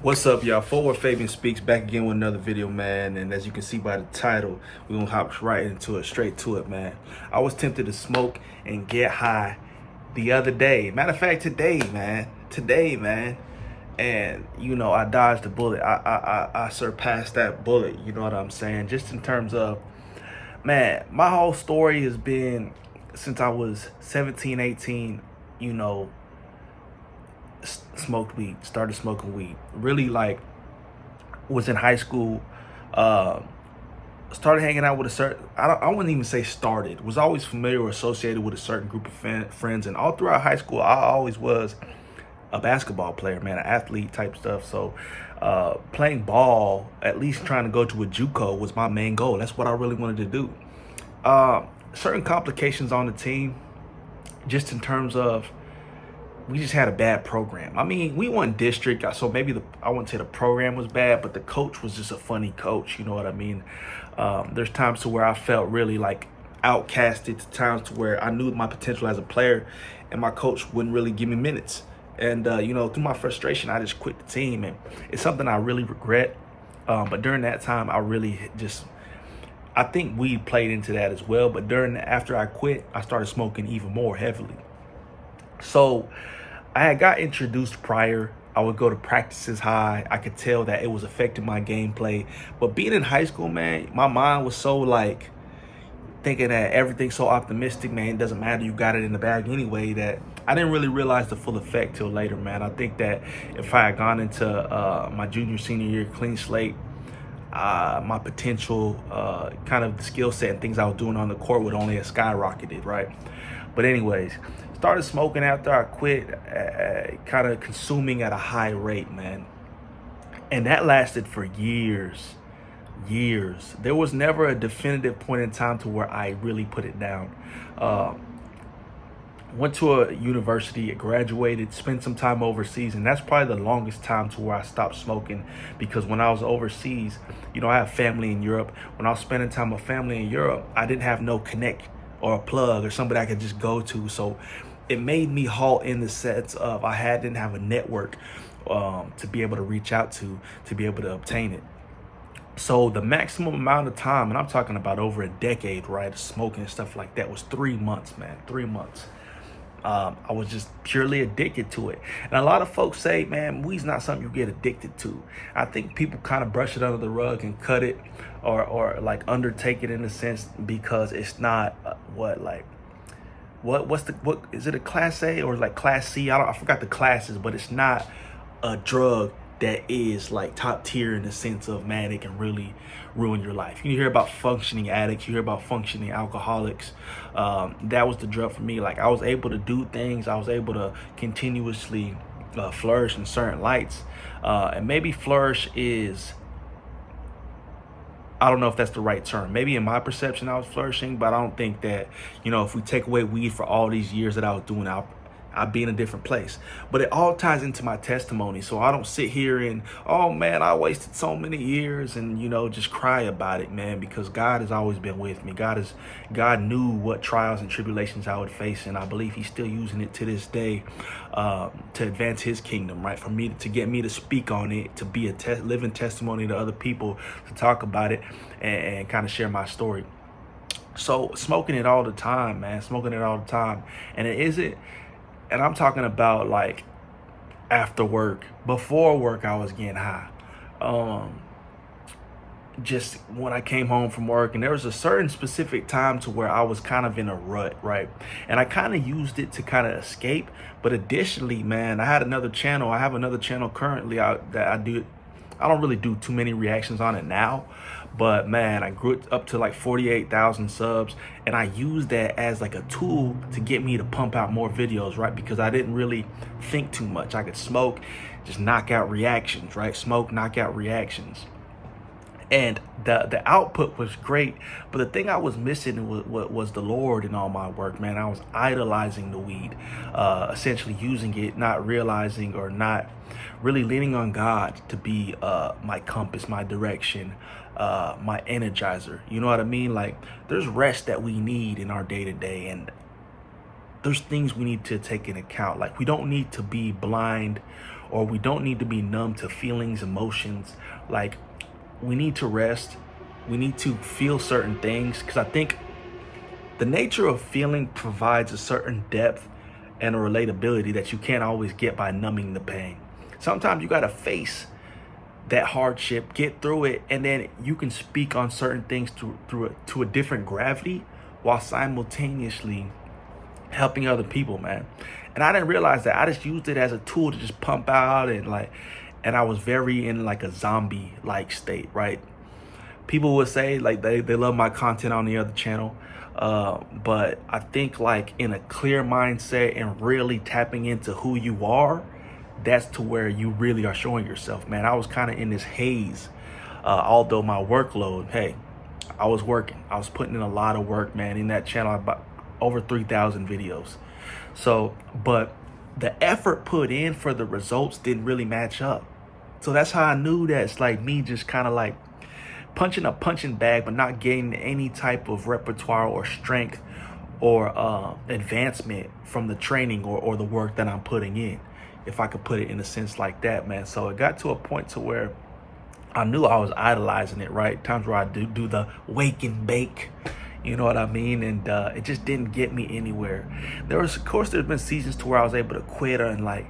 What's up, y'all? Forward Fabian Speaks back again with another video, man. And as you can see by the title, we're gonna hop right into it, straight to it, man. I was tempted to smoke and get high the other day. Matter of fact, today, man. And I dodged the bullet. I surpassed that bullet. You know what I'm saying? Just in terms of, man, my whole story has been since I was 17, 18. You know, smoked weed, started smoking weed. Really, like, was in high school, uh, started hanging out with a certain, I wouldn't even say started, was always familiar or associated with a certain group of friends. And all throughout high school, I always was a basketball player, man, an athlete type stuff. So playing ball, at least trying to go to a JUCO was my main goal. That's what I really wanted to do. Certain complications on the team, just in terms of, we just had a bad program. I mean, we won district, so maybe I wouldn't say the program was bad, but the coach was just a funny coach. You know what I mean? There's times to where I felt really like outcasted, to times to where I knew my potential as a player, and my coach wouldn't really give me minutes. And through my frustration, I just quit the team, and it's something I really regret. But during that time, I think weed played into that as well. But after I quit, I started smoking even more heavily. So I had got introduced prior. I would go to practices high. I could tell that it was affecting my gameplay. But being in high school, man, my mind was so like thinking that everything's so optimistic, man. It doesn't matter. You got it in the bag anyway, that I didn't really realize the full effect till later, man. I think that if I had gone into my junior, senior year clean slate, my potential, kind of the skill set and things I was doing on the court would only have skyrocketed, right? But anyways, started smoking after I quit, kind of consuming at a high rate, man. And that lasted for years. There was never a definitive point in time to where I really put it down. Went to a university, graduated, spent some time overseas, and that's probably the longest time to where I stopped smoking, because when I was overseas, I have family in Europe. When I was spending time with family in Europe, I didn't have no connect or a plug or somebody I could just go to. So it made me halt in the sense of didn't have a network to be able to reach out to be able to obtain it. So the maximum amount of time, and I'm talking about over a decade, right, smoking and stuff like that, was 3 months, man. 3 months. I was just purely addicted to it. And a lot of folks say, man, weed's not something you get addicted to. I think people kind of brush it under the rug and cut it, or like undertake it in a sense, because it's not what is it, a class A or like class C? I forgot the classes, but it's not a drug that is like top tier in the sense of, man, it can really ruin your life. You hear about functioning addicts, you hear about functioning alcoholics. That was the drug for me. Like, I was able to do things, I was able to continuously flourish in certain lights. And maybe flourish is, I don't know if that's the right term. Maybe in my perception, I was flourishing, but I don't think that, if we take away weed for all these years that I was doing, I'd be in a different place. But it all ties into my testimony. So I don't sit here and, oh man, I wasted so many years and, just cry about it, man, because God has always been with me. God knew what trials and tribulations I would face, and I believe he's still using it to this day to advance his kingdom, right? For me, to get me to speak on it, to be a living testimony to other people, to talk about it and kind of share my story. So smoking it all the time, man, And it isn't, and I'm talking about like after work. Before work, I was getting high. Just when I came home from work, and there was a certain specific time to where I was kind of in a rut, right? And I kind of used it to kind of escape. But additionally, man, I have another channel currently that I do. I don't really do too many reactions on it now, but man, I grew it up to like 48,000 subs, and I used that as like a tool to get me to pump out more videos, right? Because I didn't really think too much. I could smoke, just knock out reactions, right? Smoke, knock out reactions. And the output was great, but the thing I was missing was the Lord in all my work, man. I was idolizing the weed, essentially using it, not realizing or not really leaning on God to be my compass, my direction, my energizer. You know what I mean? Like, there's rest that we need in our day-to-day, and there's things we need to take into account. Like, we don't need to be blind or we don't need to be numb to feelings, emotions. Like, we need to rest. We need to feel certain things, because I think the nature of feeling provides a certain depth and a relatability that you can't always get by numbing the pain. Sometimes you got to face that hardship, get through it, and then you can speak on certain things to a different gravity while simultaneously helping other people, man. And I didn't realize that. I just used it as a tool to just pump out, and I was very in like a zombie like state, right? People would say like they love my content on the other channel, but I think like in a clear mindset and really tapping into who you are, that's to where you really are showing yourself, man. I was kind of in this haze, although my workload, hey, I was working. I was putting in a lot of work, man. In that channel, about over 3,000 videos. So, but the effort put in for the results didn't really match up. So that's how I knew that it's like me just kind of like punching a punching bag, but not getting any type of repertoire or strength or advancement from the training or the work that I'm putting in, if I could put it in a sense like that, man. So it got to a point to where I knew I was idolizing it, right? Times where I do the wake and bake, you know what I mean? And it just didn't get me anywhere. Of course, there's been seasons to where I was able to quit, and like,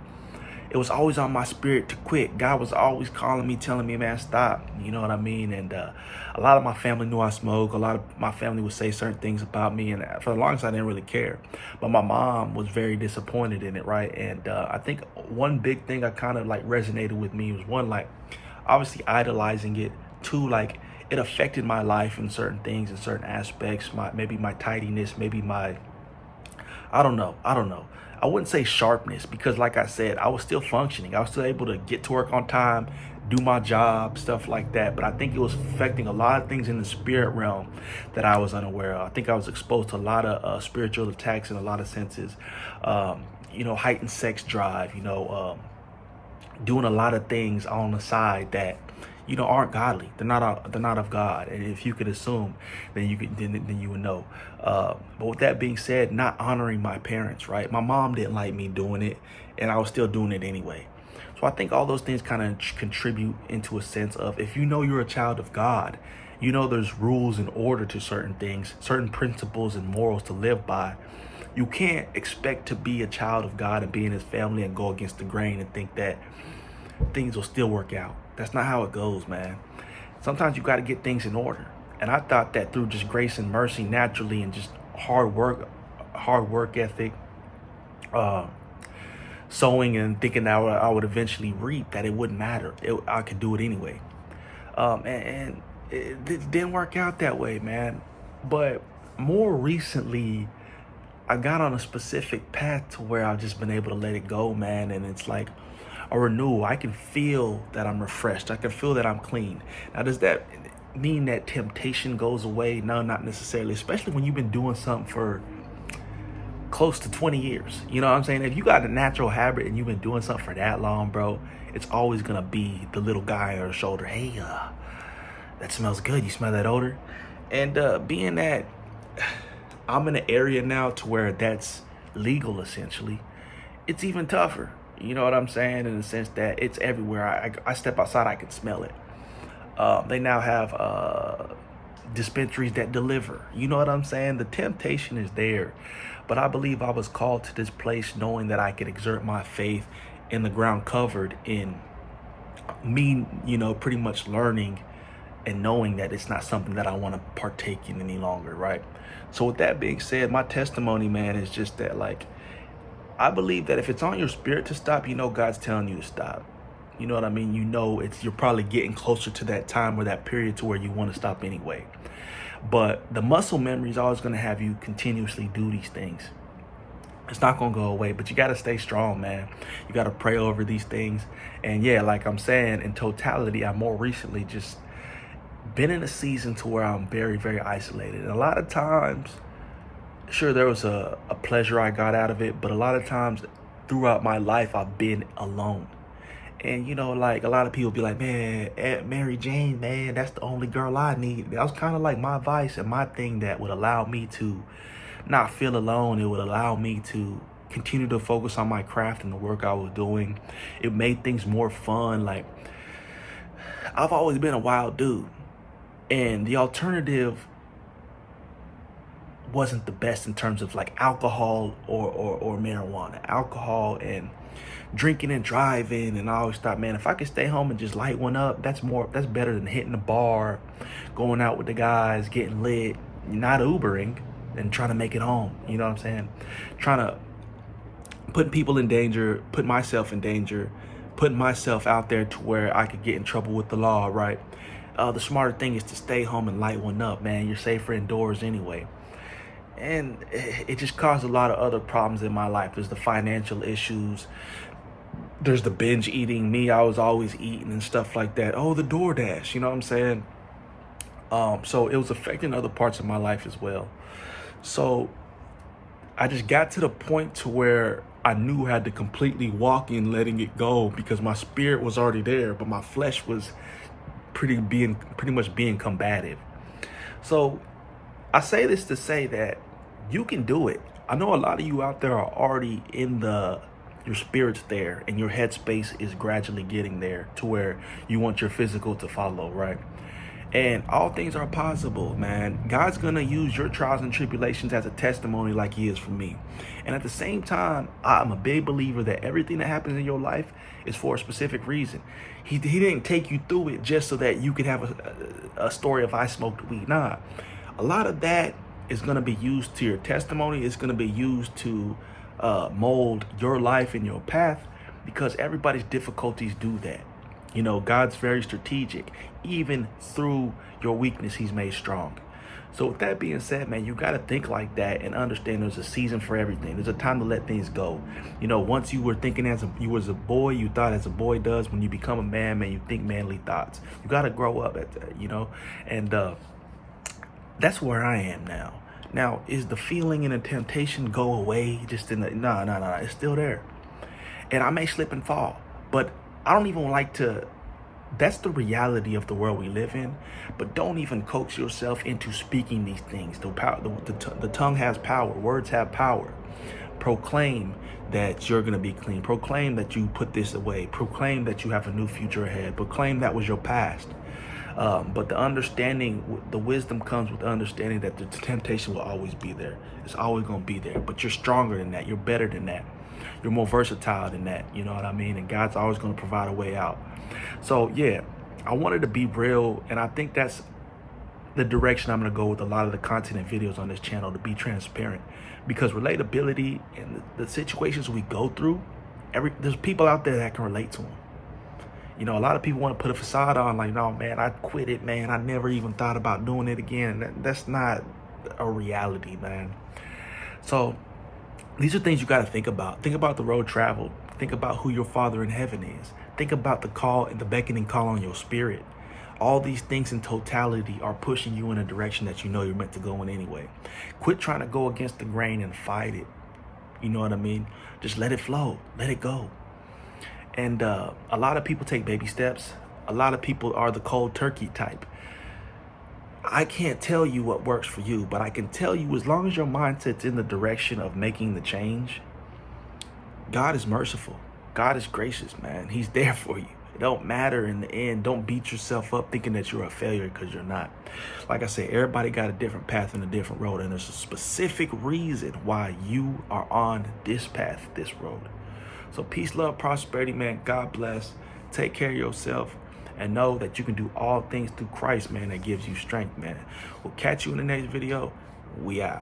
it was always on my spirit to quit. God was always calling me, telling me, man, stop. You know what I mean? And a lot of my family knew I smoke. A lot of my family would say certain things about me. And for the longest, I didn't really care. But my mom was very disappointed in it, right? And I think one big thing I kind of like resonated with me was, one, like, obviously idolizing it. Two, like, it affected my life in certain things, in certain aspects. Maybe my tidiness, maybe my, I don't know. I wouldn't say sharpness, because like I said, I was still functioning. I was still able to get to work on time, do my job, stuff like that. But I think it was affecting a lot of things in the spirit realm that I was unaware of. I think I was exposed to a lot of spiritual attacks in a lot of senses. Heightened sex drive, doing a lot of things on the side that, aren't godly. They're not of God. And if you could assume, then you would know. But with that being said, not honoring my parents, right? My mom didn't like me doing it, and I was still doing it anyway. So I think all those things kind of contribute into a sense of, if you know you're a child of God, there's rules and order to certain things, certain principles and morals to live by. You can't expect to be a child of God and be in his family and go against the grain and think that things will still work out. That's not how it goes, man. Sometimes you got to get things in order. And I thought that through just grace and mercy naturally, and just hard work ethic, sowing and thinking that I would eventually reap, that it wouldn't matter. I could do it anyway. And it didn't work out that way, man. But more recently, I got on a specific path to where I've just been able to let it go, man. And it's like a renewal. I can feel that I'm refreshed. I can feel that I'm clean. Now, does that mean that temptation goes away? No, not necessarily, especially when you've been doing something for close to 20 years. You know what I'm saying? If you got a natural habit and you've been doing something for that long, bro, it's always going to be the little guy on the shoulder. Hey, that smells good. You smell that odor? And being that I'm in an area now to where that's legal, essentially, it's even tougher. You know what I'm saying? In the sense that it's everywhere. I step outside, I can smell it. They now have dispensaries that deliver. You know what I'm saying? The temptation is there. But I believe I was called to this place knowing that I could exert my faith in the ground covered in me, pretty much learning and knowing that it's not something that I want to partake in any longer, right? So with that being said, my testimony, man, is just that, like, I believe that if it's on your spirit to stop, God's telling you to stop. You know what I mean? You're probably getting closer to that time or that period to where you want to stop anyway. But the muscle memory is always going to have you continuously do these things. It's not going to go away, but you got to stay strong, man. You got to pray over these things. And yeah, like I'm saying, in totality, I more recently just been in a season to where I'm very, very isolated. And a lot of times, sure, there was a pleasure I got out of it, but a lot of times throughout my life, I've been alone. And, like, a lot of people be like, man, Aunt Mary Jane, man, that's the only girl I need. That was kind of like my advice and my thing that would allow me to not feel alone. It would allow me to continue to focus on my craft and the work I was doing. It made things more fun. Like, I've always been a wild dude, and the alternative wasn't the best in terms of like alcohol or marijuana. Alcohol and drinking and driving, and I always thought, man, if I could stay home and just light one up, that's better than hitting the bar, going out with the guys, getting lit, not Ubering, and trying to make it home. You know what I'm saying? Trying to put people in danger, put myself in danger, putting myself out there to where I could get in trouble with the law, right? The smarter thing is to stay home and light one up, man. You're safer indoors anyway. And it just caused a lot of other problems in my life. There's the financial issues. There's the binge eating. Me, I was always eating and stuff like that. Oh, the DoorDash, you know what I'm saying? So it was affecting other parts of my life as well. So I just got to the point to where I knew I had to completely walk in letting it go, because my spirit was already there, but my flesh was pretty much being combative. So I say this to say that you can do it. I know a lot of you out there are already in your spirit's there, and your headspace is gradually getting there to where you want your physical to follow, right? And all things are possible, man. God's gonna use your trials and tribulations as a testimony like he is for me. And at the same time, I'm a big believer that everything that happens in your life is for a specific reason. He didn't take you through it just so that you could have a story of I smoked weed. Nah, a lot of that is gonna be used to your testimony. It's gonna be used to mold your life and your path, because everybody's difficulties do that. You know, God's very strategic. Even through your weakness, he's made strong. So with that being said, man, you got to think like that and understand there's a season for everything. There's a time to let things go. You know, once you were thinking you was a boy, you thought as a boy does. When you become a man, you think manly thoughts. You got to grow up at that, you know, and that's where I am now. Now, is the feeling and the temptation go away just in the, no, it's still there. And I may slip and fall, but I don't even like to, that's the reality of the world we live in. But don't even coax yourself into speaking these things. The tongue has power. Words have power. Proclaim that you're going to be clean. Proclaim that you put this away. Proclaim that you have a new future ahead. Proclaim that was your past. But the understanding, the wisdom comes with the understanding that the temptation will always be there. It's always going to be there. But you're stronger than that. You're better than that. You're more versatile than that. You know what I mean? And God's always going to provide a way out. So, yeah, I wanted to be real. And I think that's the direction I'm going to go with a lot of the content and videos on this channel, to be transparent. Because relatability and the situations we go through, there's people out there that can relate to them. You know, a lot of people want to put a facade on like, no, man, I quit it, man. I never even thought about doing it again. That's not a reality, man. So these are things you got to think about. Think about the road traveled. Think about who your Father in heaven is. Think about the call and the beckoning call on your spirit. All these things in totality are pushing you in a direction that you know you're meant to go in anyway. Quit trying to go against the grain and fight it. You know what I mean? Just let it flow. Let it go. And a lot of people take baby steps. A lot of people are the cold turkey type. I can't tell you what works for you, but I can tell you, as long as your mindset's in the direction of making the change, God is merciful. God is gracious, man. He's there for you. It don't matter in the end. Don't beat yourself up thinking that you're a failure, because you're not. Like I said, everybody got a different path and a different road, and there's a specific reason why you are on this path, this road. So peace, love, prosperity, man. God bless. Take care of yourself. And know that you can do all things through Christ, man, that gives you strength, man. We'll catch you in the next video. We out.